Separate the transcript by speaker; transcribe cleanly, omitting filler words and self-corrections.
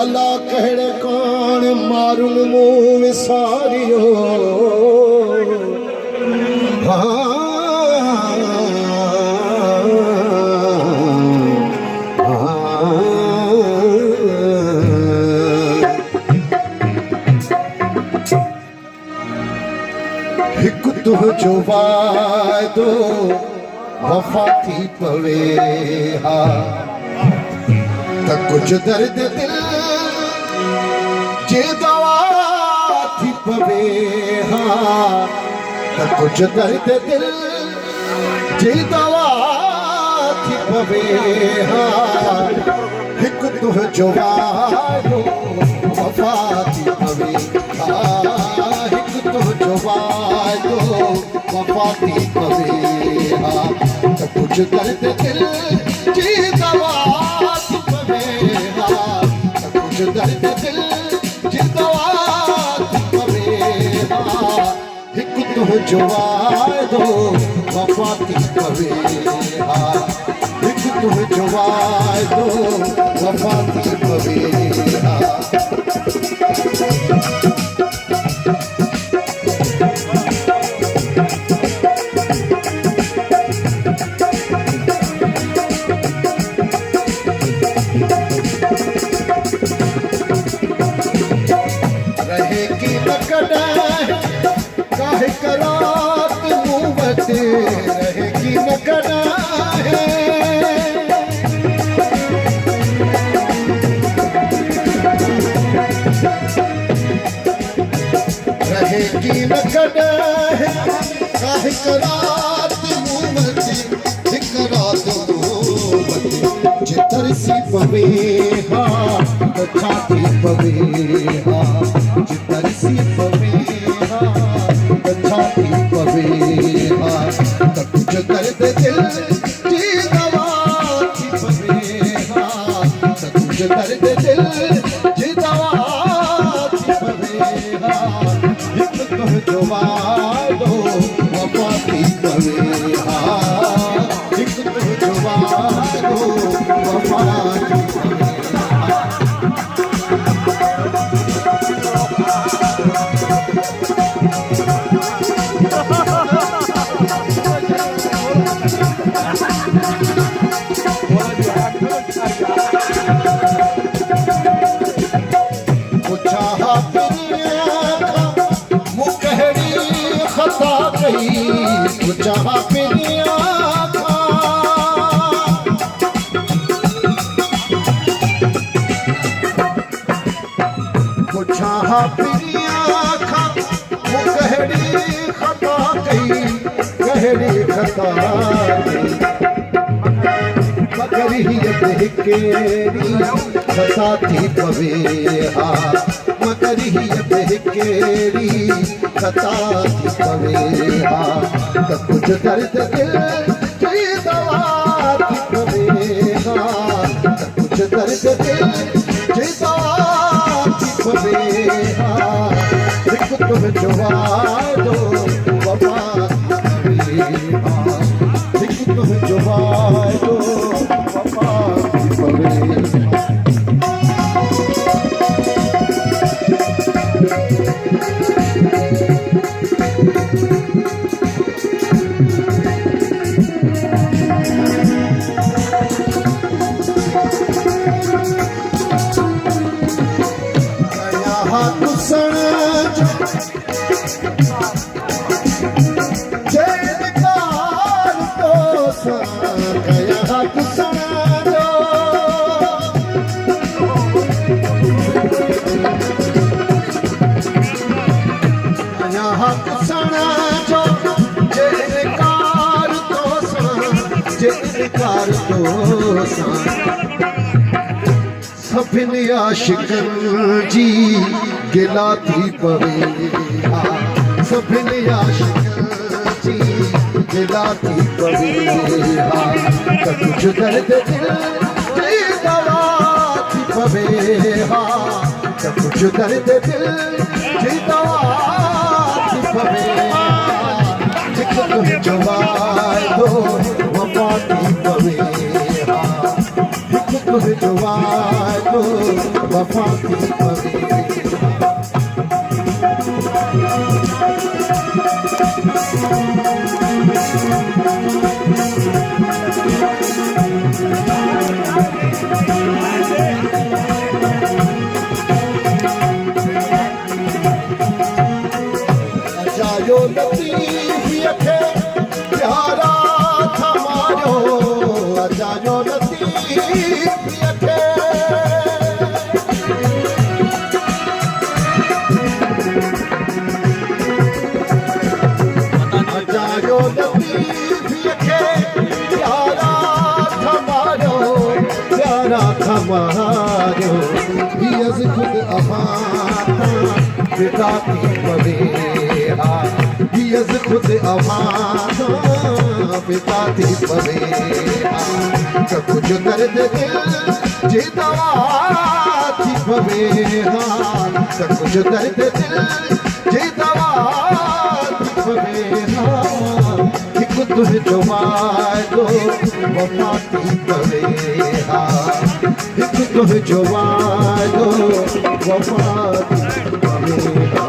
Speaker 1: अल्लाह कहड़े कौन मारुन मुँह विसारियो हिक तुझो वादो वफा थी पवे हा त कुछ दर्द दिल जे दवा थी पवे हा त कुछ दर्द दिल जे दवा थी पवे हा हिक तुझो वादो वफा थी पवे हा हिक तुझो वादो वफा थी पवे हा त कुछ दर्द दिल जे दवा थी पवे हा त कुछ दर्द दिल जे दवा थी पवे हा हिक तुझो वादो वफा थी पवे हा हिक तुझो वादो वफा थी पवे हा रहेगी न कॾहिं काहे करात मूं वटि रहेगी न कॾहिं रहेगी न कॾहिं काहे करात मूं वटि हिक रात मूं वटि जे तरसी पवे हा त छा थी पवे हा जे तरसी पवे हा त छा थी पवे हा त कुछ दर्द दिल जी दवा थी पवे हा त कुछ दर्द दिल जी दवा थी पवे हा हिक तुझो वादो वफा थी पवे हा हिक तुझो वादो वफा थी पवे जहाँ पिनिया जहाँ पिनिया खा वो कहड़ी खता कही कहड़ी खता मगर ही केरी खता थी पवे हा मगर ही केरी खता थी पवे हा त कुछ दर्द दिल जी दवा थी पवे हा त कुछ दर्द दिल जी दवा थी पवे हा हिक तुझो वादो वफा थी पवे हा हिक तुझो वादो वफा थी पवे सभिनी आशिकन जी गिला थी पवे हा सभिनी आशिकन जी गिला थी पवे हा त कुछ दर्द दिल पवे हा त कुछ दर्द दिल जी दवा थी पवे हिक तुंहिंजो वाइदो वफ़ा थी पवे हा हिक तुंहिंजो वाइदो वफ़ा थी पवे अजायो लतीफ़ीअ खे प्यारा थमायो अजायो लतीफ़ीअ खे अजायो लतीफ़ीअ खे प्यारा थमायो हीअ ख़ुद अमां पिता थी पवे हा हीअ ख़ुद अमां पिता थी पवे हा त कुझु दर्द दिल जी दवा थी पवे हा त कुझु दर्द दिल जी दवा थी पवे हा हिकु तुंहिंजो वाइदो वफ़ा थी पवे हा हिकु तुंहिंजो वाइदो वफ़ा थी पवे हा